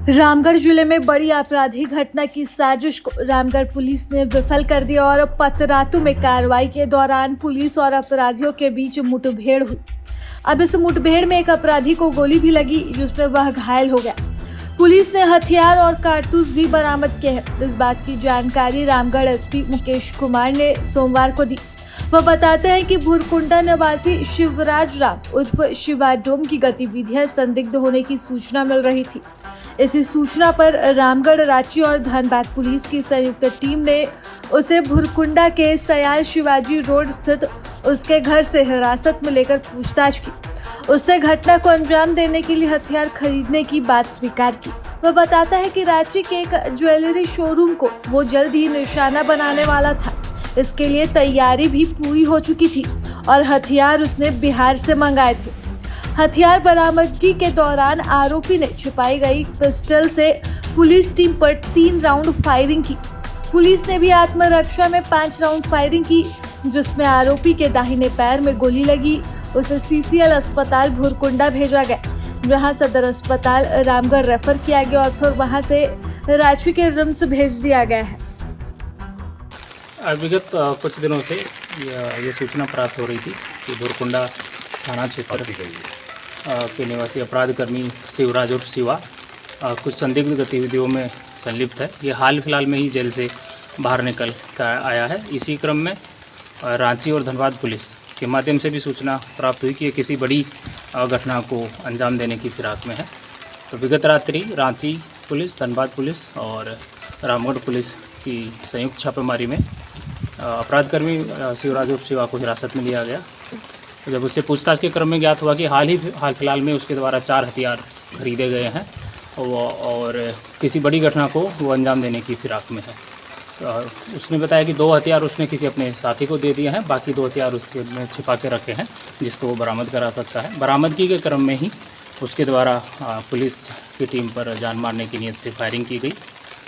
रामगढ़ जिले में बड़ी आपराधिक घटना की साजिश को रामगढ़ पुलिस ने विफल कर दिया और पतरातू में कार्रवाई के दौरान पुलिस और अपराधियों के बीच मुठभेड़ हुई। अब इस मुठभेड़ में एक अपराधी को गोली भी लगी, जिसमें वह घायल हो गया। पुलिस ने हथियार और कारतूस भी बरामद किए हैं। इस बात की जानकारी रामगढ़ एसपी मुकेश कुमार ने सोमवार को दी। वह बताते हैं कि भुरकुंडा निवासी शिवराज राम उर्फ शिवाडोम की गतिविधियां संदिग्ध होने की सूचना मिल रही थी। इसी सूचना पर रामगढ़, रांची और धनबाद पुलिस की संयुक्त टीम ने उसे भुरकुंडा के सयाल शिवाजी रोड स्थित उसके घर से हिरासत में लेकर पूछताछ की। उसने घटना को अंजाम देने के लिए हथियार खरीदने की बात स्वीकार की। वह बताता है कि रांची के एक ज्वेलरी शोरूम को वो जल्द ही निशाना बनाने वाला था। इसके लिए तैयारी भी पूरी हो चुकी थी और हथियार उसने बिहार से मंगाए थे। हथियार बरामदगी के दौरान आरोपी ने छिपाई गई पिस्टल से पुलिस टीम पर 3 राउंड फायरिंग की। पुलिस ने भी आत्मरक्षा में 5 राउंड फायरिंग की, जिसमें आरोपी के दाहिने पैर में गोली लगी। उसे सीसीएल अस्पताल भुरकुंडा भेजा गया, जहां सदर अस्पताल रामगढ़ रेफर किया गया और फिर वहां से रांची के रिम्स भेज दिया गया है। विगत कुछ दिनों से ये सूचना प्राप्त हो रही थी कि भुरकुंडा थाना क्षेत्र के निवासी अपराध कर्मी शिवराज उर्फ शिवा कुछ संदिग्ध गतिविधियों में संलिप्त है। ये हाल फिलहाल में ही जेल से बाहर निकल कर आया है। इसी क्रम में रांची और धनबाद पुलिस के माध्यम से भी सूचना प्राप्त हुई कि ये किसी बड़ी घटना को अंजाम देने की फिराक में है। तो विगत रात्रि रांची पुलिस, धनबाद पुलिस और रामगढ़ पुलिस की संयुक्त छापेमारी में अपराध कर्मी शिवराज उर्फ शिवा को हिरासत में लिया गया। तो जब उससे पूछताछ के क्रम में ज्ञात हुआ कि हाल फिलहाल में उसके द्वारा 4 हथियार खरीदे गए हैं और किसी बड़ी घटना को वो अंजाम देने की फिराक में है। तो उसने बताया कि 2 हथियार उसने किसी अपने साथी को दे दिए हैं, बाकी 2 हथियार उसके में छिपा के रखे हैं, जिसको वो बरामद करा सकता है। बरामदगी के क्रम में ही उसके द्वारा पुलिस की टीम पर जान मारने की नीयत से फायरिंग की गई।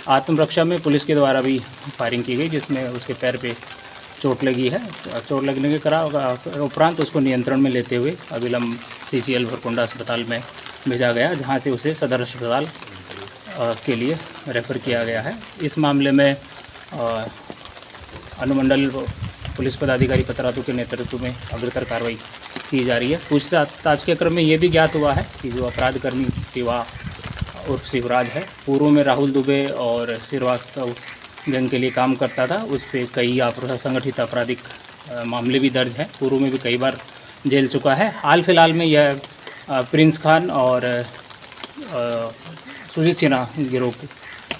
आत्मरक्षा में पुलिस के द्वारा भी फायरिंग की गई, जिसमें उसके पैर पे चोट लगी है। चोट लगने के उपरांत उसको नियंत्रण में लेते हुए अविलंब सीसीएल भुरकुंडा अस्पताल में भेजा गया, जहां से उसे सदर अस्पताल के लिए रेफ़र किया गया है। इस मामले में अनुमंडल पुलिस पदाधिकारी पतरातू के नेतृत्व में अग्रतर कार्रवाई की जा रही है। पूछताछ के क्रम में ये भी ज्ञात हुआ है कि जो अपराध कर्मी शिवा उर्फ शिवराज है, पूर्व में राहुल दुबे और श्रीवास्तव गैंग के लिए काम करता था। उस पर कई संगठित आपराधिक मामले भी दर्ज हैं। पूर्व में भी कई बार जेल चुका है। हाल फिलहाल में यह प्रिंस खान और सुजीत सिन्हा गिरोह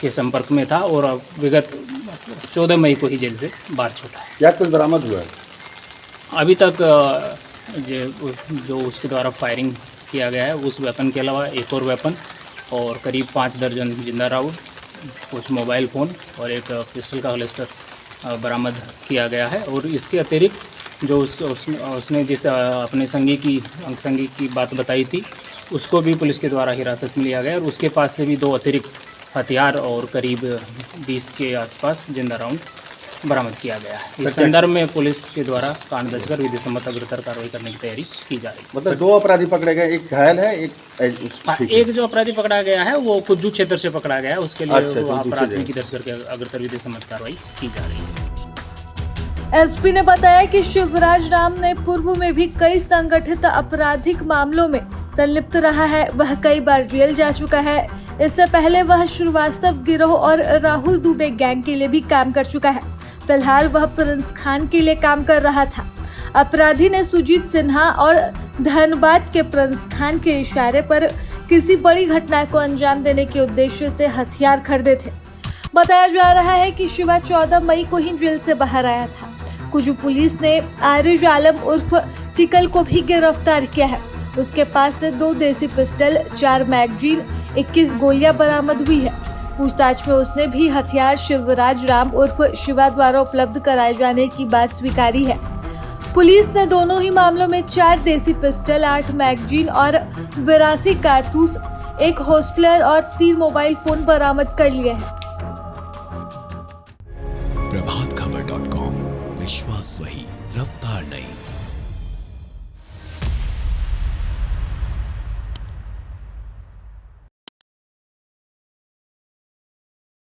के संपर्क में था और विगत 14 मई को ही जेल से बाहर छूटा है। क्या कुछ बरामद हुआ है अभी तक? जो उसके द्वारा फायरिंग किया गया है उस वेपन के अलावा एक और वेपन और करीब 5 दर्जन जिंदा राउंड, कुछ मोबाइल फ़ोन और एक पिस्टल का होल्स्टर बरामद किया गया है। और इसके अतिरिक्त जो उसने जिस अपने संगी की बात बताई थी, उसको भी पुलिस के द्वारा हिरासत में लिया गया और उसके पास से भी 2 अतिरिक्त हथियार और करीब 20 के आसपास जिंदा राउंड बरामद किया गया है। इस संदर्भ में पुलिस के द्वारा कांड दर्ज कर विधि सम्मत अग्रतर कार्रवाई करने की तैयारी की जा रही है। मतलब 2 अपराधी पकड़े गए, एक घायल है, एक जो अपराधी पकड़ा गया है वो कुज्जू क्षेत्र से पकड़ा गया है। उसके लिए वहाँ प्राथमिकी दर्ज करके अग्रतर विधि सम्मत कार्रवाई की जा रही है। एसपी ने बताया कि शिवराज राम ने पूर्व में भी कई संगठित आपराधिक मामलों में संलिप्त रहा है। वह कई बार जेल जा चुका है। इससे पहले वह श्रीवास्तव गिरोह और राहुल दुबे गैंग के लिए भी काम कर चुका है। फिलहाल वह प्रिंस खान के लिए काम कर रहा था। अपराधी ने सुजीत सिन्हा और धनबाद के प्रिंस खान के इशारे पर किसी बड़ी घटना को अंजाम देने के उद्देश्य से हथियार खरीदे थे। बताया जा रहा है कि शिवा 14 मई को ही जेल से बाहर आया था। कुजू पुलिस ने आरिज आलम उर्फ टिकल को भी गिरफ्तार किया है। उसके पास से 2 देसी पिस्टल, 4 मैगजीन, 21 गोलियां बरामद हुई है। पूछताछ में उसने भी हथियार शिवराज राम उर्फ शिवा द्वारा उपलब्ध कराए जाने की बात स्वीकारी है। पुलिस ने दोनों ही मामलों में 4 देसी पिस्टल, 8 मैगजीन और 82 कारतूस, 1 होस्टलर और 3 मोबाइल फोन बरामद कर लिए हैं।